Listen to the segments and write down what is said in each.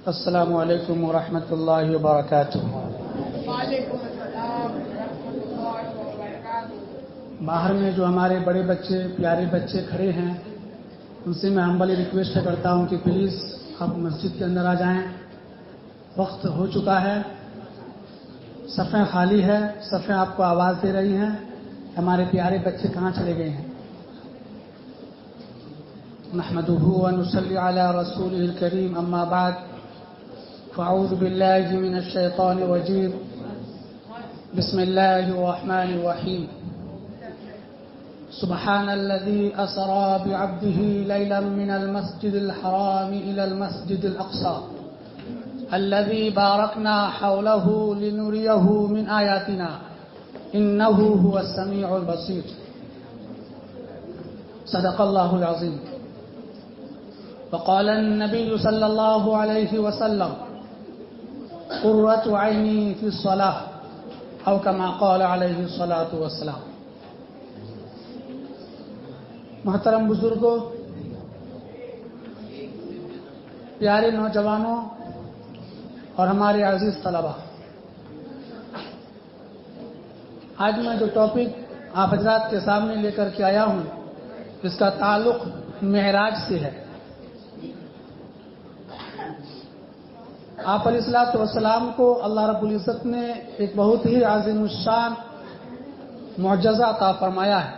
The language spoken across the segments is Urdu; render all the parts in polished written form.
السلام علیکم ورحمۃ اللہ وبرکاتہ۔ وعلیکم السلام ورحمۃ اللہ وبرکاتہ۔ باہر میں جو ہمارے بڑے بچے پیارے بچے کھڑے ہیں ان سے میں ہمبلی ریکویسٹ کرتا ہوں کہ پلیز آپ مسجد کے اندر آ جائیں، وقت ہو چکا ہے، صفیں خالی ہے، صفیں آپ کو آواز دے رہی ہیں، ہمارے پیارے بچے کہاں چلے گئے ہیں؟ نحمدہ ونصلی علی رسولہ الکریم، اما بعد فاعوذ باللہ من الشیطان الرجیم، بسم اللہ الرحمن الرحیم۔ سبحان الذي أسرى بعبده ليلا من المسجد الحرام إلى المسجد الأقصى الذي باركنا حوله لنريه من آياتنا إنه هو السميع البصير۔ صدق الله العظيم۔ وقال النبي صلى الله عليه وسلم قرة عيني في الصلاة، أو كما قال عليه الصلاة والسلام۔ محترم بزرگوں، پیارے نوجوانوں اور ہمارے عزیز طلباء، آج میں جو ٹاپک آپ حضرات کے سامنے لے کر کے آیا ہوں اس کا تعلق معراج سے ہے۔ آپ علیہ الصلوۃ والسلام کو اللہ رب العزت نے ایک بہت ہی عظیم الشان معجزہ عطا فرمایا ہے۔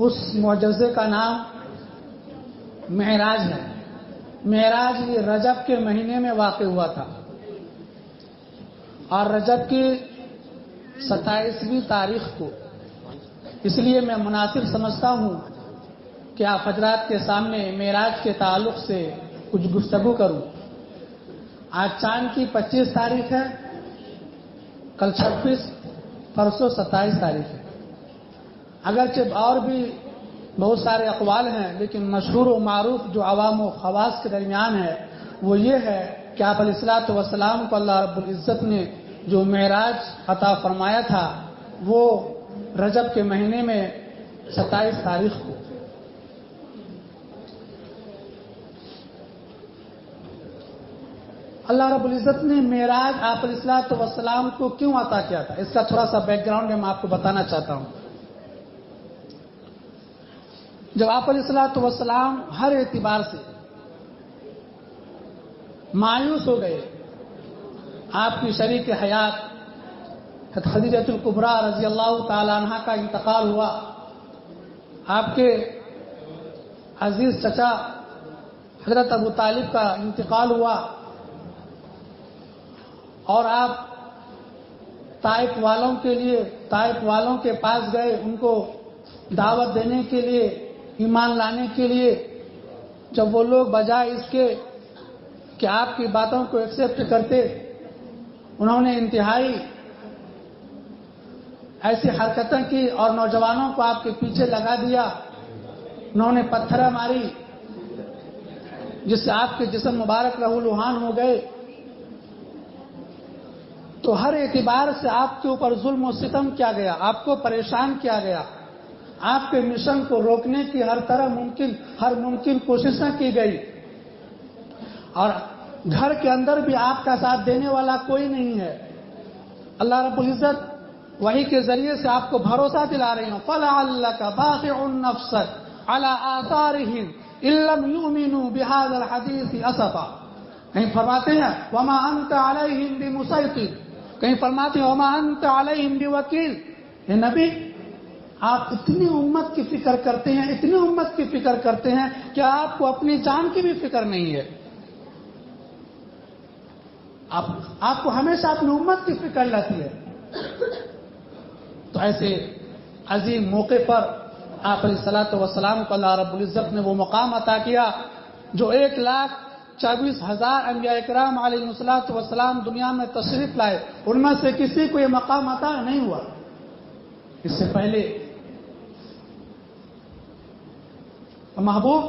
اس معجزے کا نام معراج ہے۔ معراج یہ رجب کے مہینے میں واقع ہوا تھا اور رجب کی 27ویں تاریخ کو، اس لیے میں مناسب سمجھتا ہوں کہ آپ حضرات کے سامنے معراج کے تعلق سے کچھ گفتگو کروں۔ آج چاند کی 25 تاریخ ہے، کل 26، پرسوں 27 تاریخ ہے۔ اگرچہ اور بھی بہت سارے اقوال ہیں، لیکن مشہور و معروف جو عوام و خواص کے درمیان ہے وہ یہ ہے کہ آپ علیہ الصلوۃ والسلام کو اللہ رب العزت نے جو معراج عطا فرمایا تھا وہ رجب کے مہینے میں 27 تاریخ کو۔ اللہ رب العزت نے معراج آپ علیہ الصلوۃ والسلام کو کیوں عطا کیا تھا، اس کا تھوڑا سا بیک گراؤنڈ میں آپ کو بتانا چاہتا ہوں۔ جب آپ علیہ الصلوۃ والسلام ہر اعتبار سے مایوس ہو گئے، آپ کی شریک حیات خدیجہ الکبریٰ رضی اللہ تعالی عنہا کا انتقال ہوا، آپ کے عزیز چچا حضرت ابو طالب کا انتقال ہوا، اور آپ طائف والوں کے پاس گئے، ان کو دعوت دینے کے لیے، ایمان لانے کے لیے۔ جب وہ لوگ بجائے اس کے کہ آپ کی باتوں کو ایکسپٹ کرتے، انہوں نے انتہائی ایسی حرکتیں کی اور نوجوانوں کو آپ کے پیچھے لگا دیا، انہوں نے پتھریں ماری جس سے آپ کے جسم مبارک لہو لہان ہو گئے۔ تو ہر اعتبار سے آپ کے اوپر ظلم و ستم کیا گیا، آپ کو پریشان کیا گیا، آپ کے مشن کو روکنے کی ہر ممکن کوششیں کی گئی، اور گھر کے اندر بھی آپ کا ساتھ دینے والا کوئی نہیں ہے۔ اللہ رب العزت وحی کے ذریعے سے آپ کو بھروسہ دلا رہی ہوں، فَلَعَلَّكَ بَاخِعٌ نَفْسَكَ عَلَىٰ آثَارِهِمْ إِن لَّمْ يُؤْمِنُوا بِهَٰذَا الْحَدِيثِ أَسَفًا۔ کہیں فرماتے ہیں وَمَا أَنتَ عَلَيْهِمْ بِمُصَيْطِرٍ، کہیں فرماتے ہیں وَمَا أَنتَ عَلَيْهِمْ بِوَكِيلٍ۔ اے نبی، آپ اتنی امت کی فکر کرتے ہیں، اتنی امت کی فکر کرتے ہیں کہ آپ کو اپنی جان کی بھی فکر نہیں ہے۔ آپ کو ہمیشہ اپنی امت کی فکر رہتی ہے۔ تو ایسے عظیم موقع پر آپ علیہ الصلوۃ والسلام کو اللہ رب العزت نے وہ مقام عطا کیا جو 24,000 انبیاء کرام علیہ الصلوۃ والسلام دنیا میں تشریف لائے، ان میں سے کسی کو یہ مقام عطا نہیں ہوا اس سے پہلے۔ محبوب،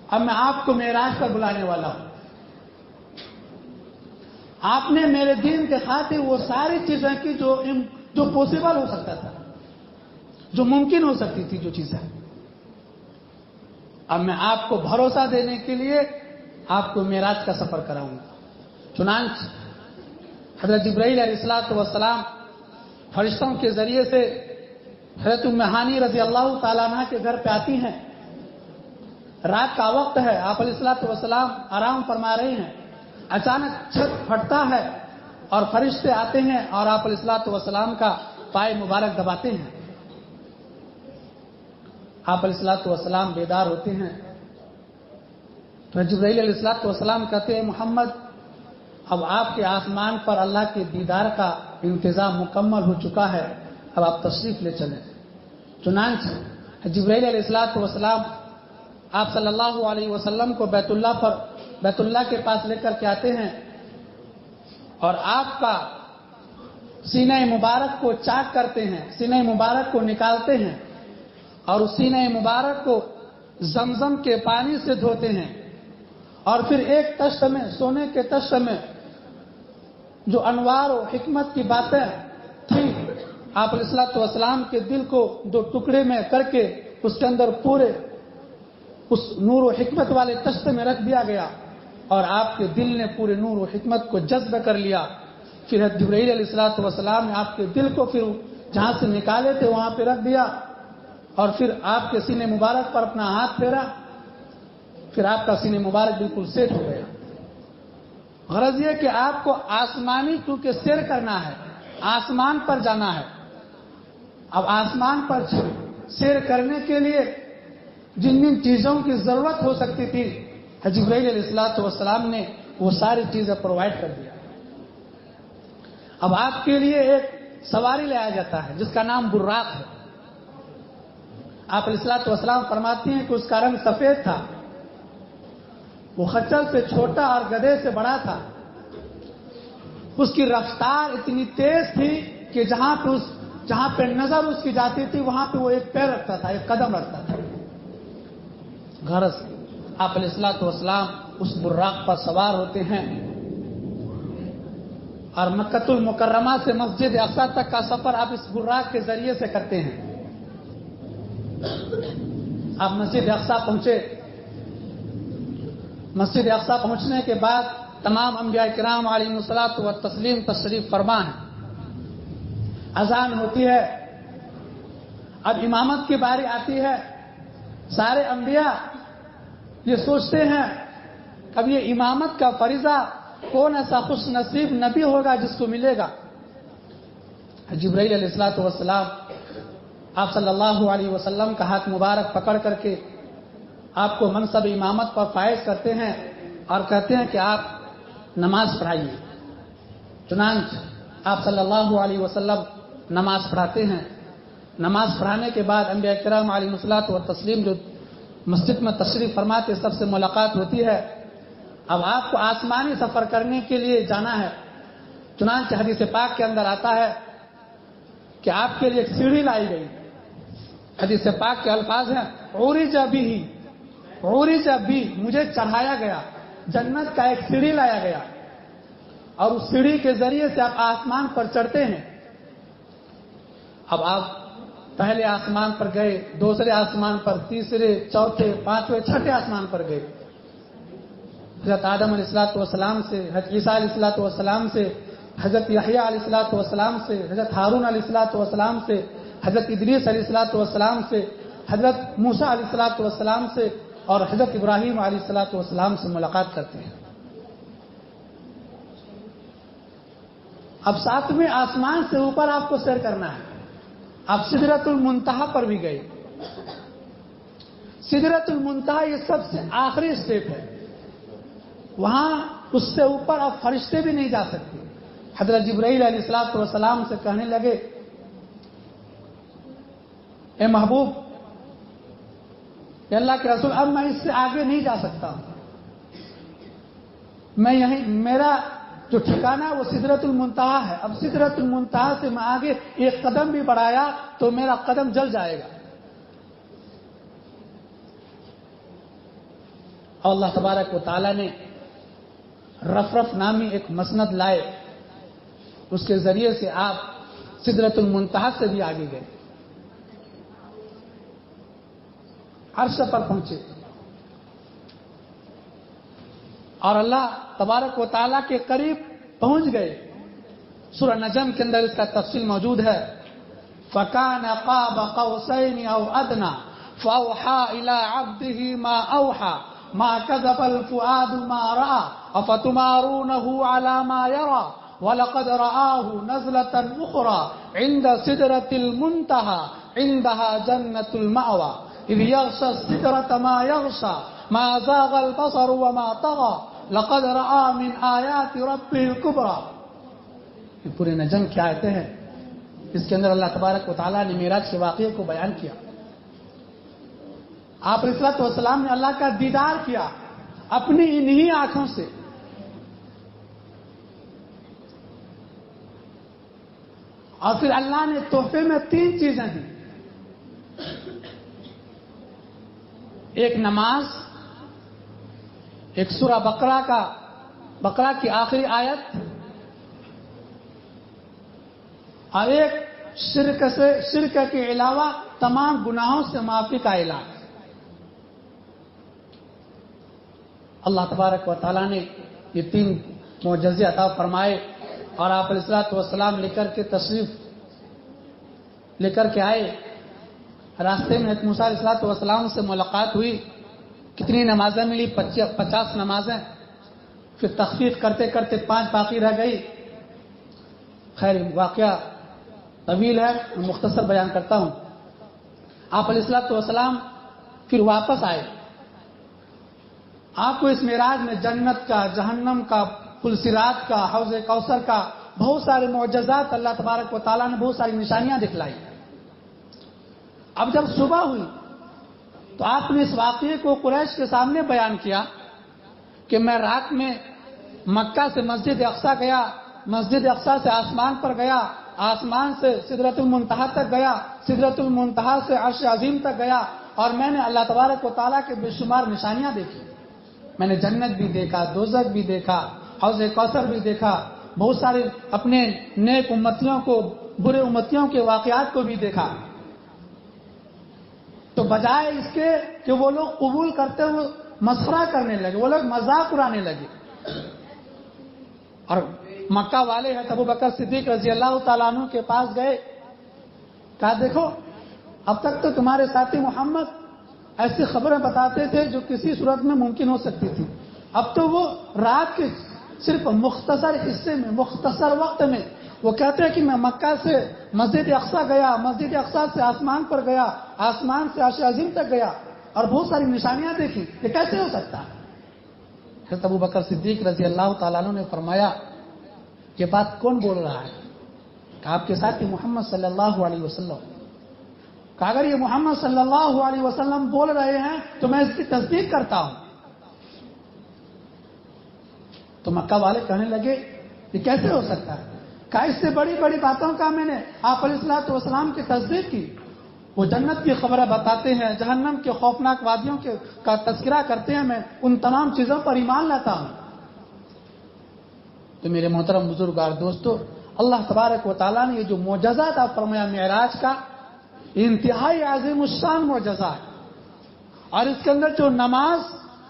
اب میں آپ کو معراج پر بلانے والا ہوں۔ آپ نے میرے دین کے خاطر وہ ساری چیزیں کی جو پاسبل ہو سکتا تھا، جو ممکن ہو سکتی تھی جو چیزیں۔ اب میں آپ کو بھروسہ دینے کے لیے آپ کو معراج کا سفر کراؤں گا۔ چنانچہ حضرت جبرائیل علیہ الصلوۃ والسلام فرشتوں کے ذریعے سے حضرت ام ہانی رضی اللہ تعالیٰ عنہ کے گھر پہ آتی ہیں۔ رات کا وقت ہے، آپ علیہ الصلوۃ والسلام آرام فرما رہے ہیں، اچانک چھت پھٹتا ہے اور فرشتے آتے ہیں اور آپ علیہ الصلوۃ والسلام کا پائے مبارک دباتے ہیں۔ آپ علیہ الصلوۃ والسلام بیدار ہوتے ہیں تو جبرائیل علیہ الصلوۃ والسلام کہتے ہیں محمد، اب آپ کے آسمان پر اللہ کے دیدار کا انتظام مکمل ہو چکا ہے، اب آپ تشریف لے چلیں۔ چنانچہ جبرائیل علیہ الصلوۃ والسلام آپ صلی اللہ علیہ وسلم کو بیت اللہ کے پاس لے کر کے آتے ہیں اور آپ کا سینہ مبارک کو چاک کرتے ہیں، سینہ مبارک کو نکالتے ہیں اور اس سینہ مبارک کو زمزم کے پانی سے دھوتے ہیں اور پھر ایک تشت میں، سونے کے تشت میں جو انوار و حکمت کی باتیں تھیں، آپ علیہ الصلوۃ والسلام کے دل کو دو ٹکڑے میں کر کے اس کے اندر پورے اس نور و حکمت والے تشت میں رکھ دیا گیا اور آپ کے دل نے پورے نور و حکمت کو جذب کر لیا۔ پھر جبرائیل علیہ الصلوۃ والسلام نے آپ کے دل کو پھر جہاں سے نکالے تھے وہاں پہ رکھ دیا اور پھر آپ کے سینے مبارک پر اپنا ہاتھ پھیرا، پھر آپ کا سینے مبارک بالکل سیٹ ہو گیا۔ غرض یہ کہ آپ کو آسمانی کیونکہ سیر کرنا ہے، آسمان پر جانا ہے۔ اب آسمان پر سیر کرنے کے لیے جن جن چیزوں کی ضرورت ہو سکتی تھی جبرائیل علیہ الصلوۃ والسلام نے وہ ساری چیزیں پرووائڈ کر دیا۔ اب آپ کے لیے ایک سواری لایا جاتا ہے جس کا نام براق ہے۔ آپ علیہ الصلوۃ والسلام فرماتی ہیں کہ اس کا رنگ سفید تھا، وہ خچر سے چھوٹا اور گدھے سے بڑا تھا، اس کی رفتار اتنی تیز تھی کہ جہاں پہ نظر اس کی جاتی تھی وہاں پہ وہ ایک پیر رکھتا تھا، ایک قدم رکھتا تھا۔ غرض آپ علیہ الصلوۃ والسلام اس براق پر سوار ہوتے ہیں اور مکۃ المکرمہ سے مسجد اقصی تک کا سفر آپ اس براق کے ذریعے سے کرتے ہیں۔ آپ مسجد اقصی پہنچے، مسجد اقصی پہنچنے کے بعد تمام انبیاء کرام علیہ الصلوۃ والتسلیم تشریف فرما ہیں، اذان ہوتی ہے، اب امامت کی باری آتی ہے۔ سارے انبیاء یہ سوچتے ہیں اب یہ امامت کا فریضہ کون ایسا خوش نصیب نبی ہوگا جس کو ملے گا۔ جبرائیل علیہ الصلوۃ والسلام آپ صلی اللہ علیہ وسلم کا ہاتھ مبارک پکڑ کر کے آپ کو منصب امامت پر فائز کرتے ہیں اور کہتے ہیں کہ آپ نماز پڑھائیے۔ چنانچہ آپ صلی اللہ علیہ وسلم نماز پڑھاتے ہیں۔ نماز پڑھانے کے بعد انبیاء کرام علیہ الصلوۃ والتسلیم جو مسجد میں تشریف فرماتے سب سے ملاقات ہوتی ہے۔ اب آپ کو آسمانی سفر کرنے کے لیے جانا ہے، چنانچہ حدیث پاک کے اندر آتا ہے کہ آپ کے لیے ایک سیڑھی لائی گئی۔ حدیث پاک کے الفاظ ہیں عرج بھی، مجھے چڑھایا گیا، جنت کا ایک سیڑھی لایا گیا اور اس سیڑھی کے ذریعے سے آپ آسمان پر چڑھتے ہیں۔ اب آپ پہلے آسمان پر گئے، دوسرے آسمان پر، تیسرے، چوتھے، پانچویں، چھٹے آسمان پر گئے۔ حضرت آدم علیہ الصلوۃ والسلام سے، حضرت عیسیٰ علیہ الصلوۃ والسلام سے، حضرت یحییٰ علیہ الصلوۃ والسلام سے، حضرت ہارون علیہ الصلوۃ والسلام سے، حضرت ادریس علیہ الصلوۃ والسلام سے، حضرت موسیٰ علیہ الصلوۃ والسلام سے اور حضرت ابراہیم علیہ الصلوۃ والسلام سے ملاقات کرتے ہیں۔ اب ساتویں آسمان سے اوپر آپ کو سیر کرنا ہے۔ آپ سدرۃ المنتہا پر بھی گئے۔ سدرۃ المنتہا یہ سب سے آخری اسٹیپ ہے، وہاں اس سے اوپر اب فرشتے بھی نہیں جا سکتے۔ حضرت جبرائیل علیہ الصلوۃ والسلام سے کہنے لگے اے محبوب، اے اللہ کے رسول، اب میں اس سے آگے نہیں جا سکتا ہوں۔ میں یہیں میرا جو ٹھکانہ ہے وہ سدرۃ المنتہا ہے. اب سدرۃ المنتہا سے میں آگے ایک قدم بھی بڑھایا تو میرا قدم جل جائے گا. اور اللہ تبارک و تعالیٰ نے رفرف نامی ایک مسند لائے، اس کے ذریعے سے آپ سدرۃ المنتہا سے بھی آگے گئے، عرش پر پہنچے. اور اللہ تبارک و تعالیٰ کے قریب پہنچ گئے. سورہ نجم کے اندر اس کا تفصیل موجود ہے. فَكَانَ قَابَ قَوْسَيْنِ أَوْ أَدْنَىٰ فَأَوْحَىٰ إِلَىٰ عَبْدِهِ مَا أَوْحَىٰ مَا كَذَبَ الْفُؤَادُ مَا رَأَىٰ أَفَتُمَارُونَهُ عَلَىٰ مَا يَرَىٰ وَلَقَدْ رَآهُ نَزْلَةً أُخْرَىٰ عِندَ سِدْرَةِ الْمُنتَهَىٰ عِندَهَا جَنَّةُ الْمَأْوَىٰ إِذْ يَغْشَى السِّدْرَةَ مَا يَغْشَىٰ مَا زَاغَ الْبَصَرُ وَمَا طَغَىٰ لَقَدْ رَآ مِنْ آيَاتِ رَبِّهِ الْكُبْرَىٰ. یہ پورے نجم کی آیتیں ہیں. اس کے اندر اللہ تبارک و تعالیٰ نے معراج کے واقعے کو بیان کیا. آپ علیہ الصلوۃ والسلام نے اللہ کا دیدار کیا اپنی انہی آنکھوں سے. اور پھر اللہ نے تحفے میں 3 چیزیں دی. ایک نماز، ایک سورہ بقرہ کی آخری آیت، اور ایک شرک کے علاوہ تمام گناہوں سے معافی کا اعلان. اللہ تبارک و تعالیٰ نے یہ 3 معجزے عطا فرمائے. اور آپ علیہ الصلوۃ والسلام لے کر کے آئے. راستے میں حضرت موسیٰ علیہ الصلوۃ والسلام سے ملاقات ہوئی. کتنی نمازیں ملی؟ 50 نمازیں. پھر تخفیف کرتے کرتے 5 باقی رہ گئی. خیر واقعہ طویل ہے، میں مختصر بیان کرتا ہوں. آپ علیہ الصلوۃ والسلام پھر واپس آئے. آپ کو اس معراج میں جنت کا، جہنم کا، پل صراط کا، حوض کوثر کا بہت سارے معجزات اللہ تبارک و تعالیٰ نے بہت ساری نشانیاں دکھلائی. اب جب صبح ہوئی تو آپ نے اس واقعے کو قریش کے سامنے بیان کیا کہ میں رات میں مکہ سے مسجد اقصیٰ گیا، مسجد اقصیٰ سے آسمان پر گیا، آسمان سے سدرۃ المنتہا تک گیا، سدرۃ المنتہا سے عرش عظیم تک گیا، اور میں نے اللہ تبارک و تعالیٰ کے بے شمار نشانیاں دیکھی. میں نے جنت بھی دیکھا، دوزخ بھی دیکھا، حوض کوثر بھی دیکھا، بہت سارے اپنے نیک امتیوں کو، برے امتیوں کے واقعات کو بھی دیکھا. تو بجائے اس کے کہ وہ لوگ قبول کرتے ہوئے مسخرہ کرنے لگے، وہ لوگ مذاق اڑانے لگے. اور مکہ والے ہیں ابو بکر صدیق رضی اللہ تعالیٰ عنہ کے پاس گئے، کہا دیکھو اب تک تو تمہارے ساتھی محمد ایسی خبریں بتاتے تھے جو کسی صورت میں ممکن ہو سکتی تھی، اب تو وہ رات کے صرف مختصر حصے میں، مختصر وقت میں وہ کہتے ہیں کہ میں مکہ سے مسجد اقصیٰ گیا، مسجد اقصیٰ سے آسمان پر گیا، آسمان سے عرش عظیم تک گیا اور بہت ساری نشانیاں دیکھی. یہ کیسے ہو سکتا ہے؟ حضرت ابو بکر صدیق رضی اللہ تعالیٰ عنہ نے فرمایا یہ بات کون بول رہا ہے؟ کہ آپ کے ساتھی محمد صلی اللہ علیہ وسلم. کہ اگر یہ محمد صلی اللہ علیہ وسلم بول رہے ہیں تو میں اس کی تصدیق کرتا ہوں. تو مکہ والے کہنے لگے یہ کیسے ہو سکتا ہے؟ کہ اس سے بڑی بڑی باتوں کا میں نے آپ علیہ الصلوۃ والسلام کی تصدیق کی. وہ جنت کی خبریں بتاتے ہیں، جہنم کے خوفناک وادیوں کا تذکرہ کرتے ہیں، میں ان تمام چیزوں پر ایمان لاتا ہوں. تو میرے محترم بزرگار دوستو، اللہ تبارک و تعالیٰ نے یہ جو معجزہ عطا فرمایا معراج کا، انتہائی عظیم الشان معجزہ ہے. اور اس کے اندر جو نماز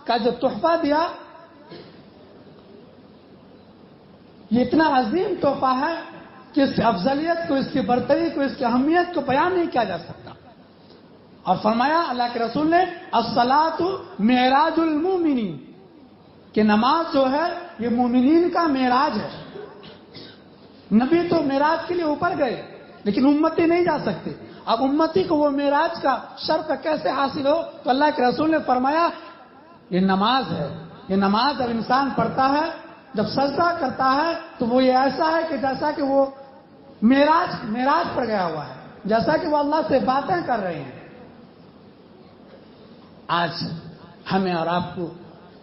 کا جو تحفہ دیا، یہ اتنا عظیم تحفہ ہے کہ اس کی افضلیت کو، اس کی برتری کو، اس کی اہمیت کو بیان نہیں کیا جا سکتا. اور فرمایا اللہ کے رسول نے الصلاۃ معراج المومنین، کہ نماز جو ہے یہ مومنین کا معراج ہے. نبی تو معراج کے لیے اوپر گئے لیکن امتی نہیں جا سکتے. اب امتی کو وہ معراج کا شرف کیسے حاصل ہو؟ تو اللہ کے رسول نے فرمایا یہ نماز ہے. یہ نماز جب انسان پڑھتا ہے، جب سجدہ کرتا ہے تو وہ یہ ایسا ہے کہ جیسا کہ وہ معراج پر گیا ہوا ہے، جیسا کہ وہ اللہ سے باتیں کر رہے ہیں. آج ہمیں اور آپ کو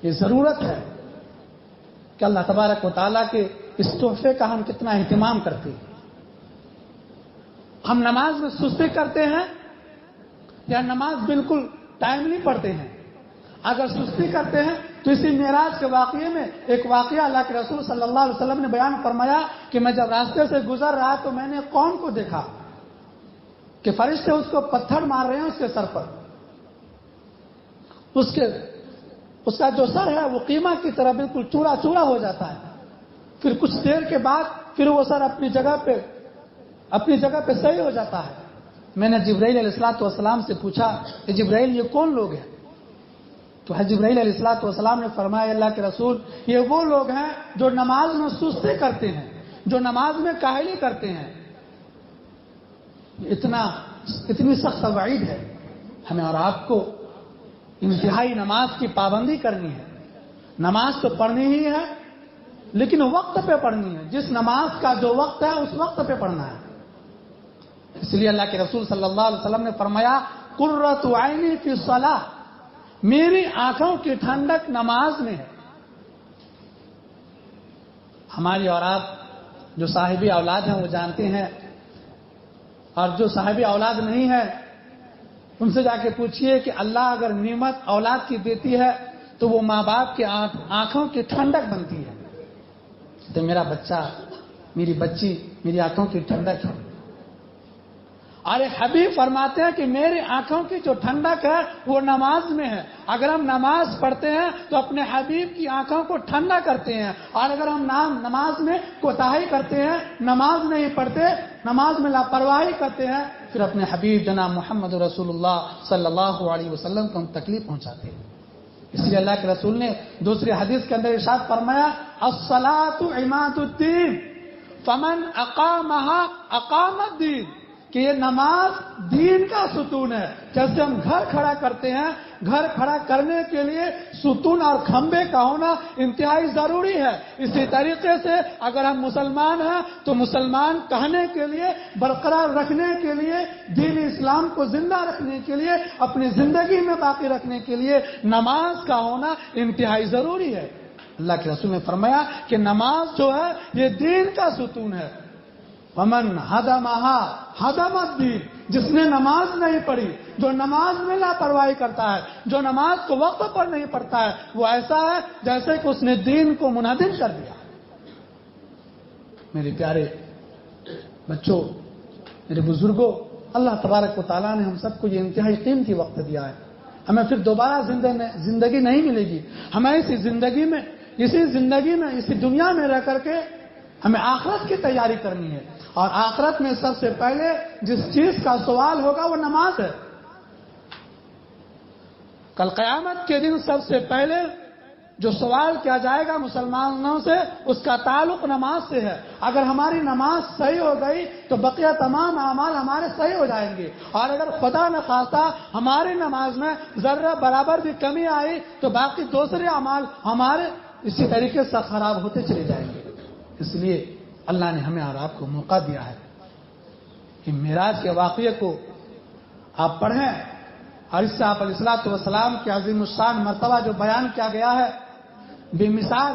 یہ ضرورت ہے کہ کہ اللہ تبارک و تعالیٰ کے اس تحفے کا ہم کتنا اہتمام کرتے ہیں. ہم نماز میں سستی کرتے ہیں یا نماز بالکل ٹائملی پڑھتے ہیں؟ اگر سستی کرتے ہیں تو اسی معراج کے واقعے میں ایک واقعہ اللہ کے رسول صلی اللہ علیہ وسلم نے بیان فرمایا کہ میں جب راستے سے گزر رہا تو میں نے قوم کو دیکھا کہ فرشتے اس کو پتھر مار رہے ہیں اس کے سر پر. اس کا جو سر ہے وہ قیمہ کی طرح بالکل چورا چورا ہو جاتا ہے. پھر کچھ دیر کے بعد پھر وہ سر اپنی جگہ پہ صحیح ہو جاتا ہے. میں نے جبرائیل علیہ الصلوۃ والسلام سے پوچھا کہ جبرائیل یہ کون لوگ ہیں؟ تو جبرائیل علیہ الصلوۃ والسلام نے فرمایا اللہ کے رسول یہ وہ لوگ ہیں جو نماز میں سستی کرتے ہیں، جو نماز میں کاہلی کرتے ہیں. اتنی سخت وعید ہے. ہمیں اور آپ کو انتہائی نماز کی پابندی کرنی ہے. نماز تو پڑھنی ہی ہے لیکن وقت پہ پڑھنی ہے. جس نماز کا جو وقت ہے اس وقت پہ پڑھنا ہے. اس لیے اللہ کے رسول صلی اللہ علیہ وسلم نے فرمایا قرۃ عینی فی الصلاۃ، میری آنکھوں کی ٹھنڈک نماز میں ہے. ہماری اور آپ جو صاحبی اولاد ہیں وہ جانتے ہیں، اور جو صاحبی اولاد نہیں ہے ان سے جا کے پوچھئے کہ اللہ اگر نعمت اولاد کی دیتی ہے تو وہ ماں باپ کی آنکھوں کی ٹھنڈک بنتی ہے. تو میرا بچہ، میری بچی میری آنکھوں کی ٹھنڈک ہے. اور حبیب فرماتے ہیں کہ میری آنکھوں کی جو ٹھنڈک ہے وہ نماز میں ہے. اگر ہم نماز پڑھتے ہیں تو اپنے حبیب کی آنکھوں کو ٹھنڈا کرتے ہیں، اور اگر ہم نماز میں کوتاہی کرتے ہیں، نماز نہیں پڑھتے، نماز میں لاپرواہی کرتے ہیں، پھر اپنے حبیب جناب محمد رسول اللہ صلی اللہ علیہ وسلم کو ہم تکلیف پہنچاتے ہیں. اس لیے اللہ کے رسول نے دوسری حدیث کے اندر ارشاد فرمایا الصلاۃ عماد الدین فمن اقامها اقام الدین، کہ یہ نماز دین کا ستون ہے. جیسے ہم گھر کھڑا کرتے ہیں، گھر کھڑا کرنے کے لیے ستون اور کھمبے کا ہونا انتہائی ضروری ہے، اسی طریقے سے اگر ہم مسلمان ہیں تو مسلمان کہنے کے لیے، برقرار رکھنے کے لیے، دین اسلام کو زندہ رکھنے کے لیے، اپنی زندگی میں باقی رکھنے کے لیے نماز کا ہونا انتہائی ضروری ہے. اللہ کے رسول نے فرمایا کہ نماز جو ہے یہ دین کا ستون ہے. ومن ہدمہا ہدم الدین، جس نے نماز نہیں پڑھی، جو نماز میں لاپرواہی کرتا ہے، جو نماز کو وقت پر نہیں پڑھتا ہے، وہ ایسا ہے جیسے کہ اس نے دین کو منہدم کر دیا. میرے پیارے بچوں، میرے بزرگوں، اللہ تبارک و تعالیٰ نے ہم سب کو یہ انتہائی قیمتی وقت دیا ہے. ہمیں پھر دوبارہ زندگی نہیں ملے گی. ہمیں اسی زندگی میں اسی دنیا میں رہ کر کے ہمیں آخرت کی تیاری کرنی ہے. اور آخرت میں سب سے پہلے جس چیز کا سوال ہوگا وہ نماز ہے. کل قیامت کے دن سب سے پہلے جو سوال کیا جائے گا مسلمانوں سے، اس کا تعلق نماز سے ہے. اگر ہماری نماز صحیح ہو گئی تو بقیہ تمام اعمال ہمارے صحیح ہو جائیں گے، اور اگر خدا نخواستہ ہماری نماز میں ذرہ برابر بھی کمی آئی تو باقی دوسرے اعمال ہمارے اسی طریقے سے خراب ہوتے چلے جائیں گے. اس لیے اللہ نے ہمیں اور آپ کو موقع دیا ہے کہ معراج کے واقعے کو آپ پڑھیں، اور اس سے آپ علیہ الصلوۃ والسلام کی عظیم الشان مرتبہ جو بیان کیا گیا ہے بے مثال،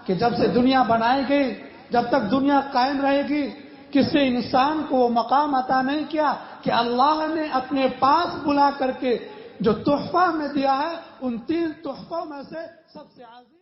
کہ جب سے دنیا بنائی گئی، جب تک دنیا قائم رہے گی، کسی انسان کو وہ مقام عطا نہیں کیا کہ اللہ نے اپنے پاس بلا کر کے جو تحفہ ہمیں دیا ہے، ان 3 تحفوں میں سے سب سے عظیم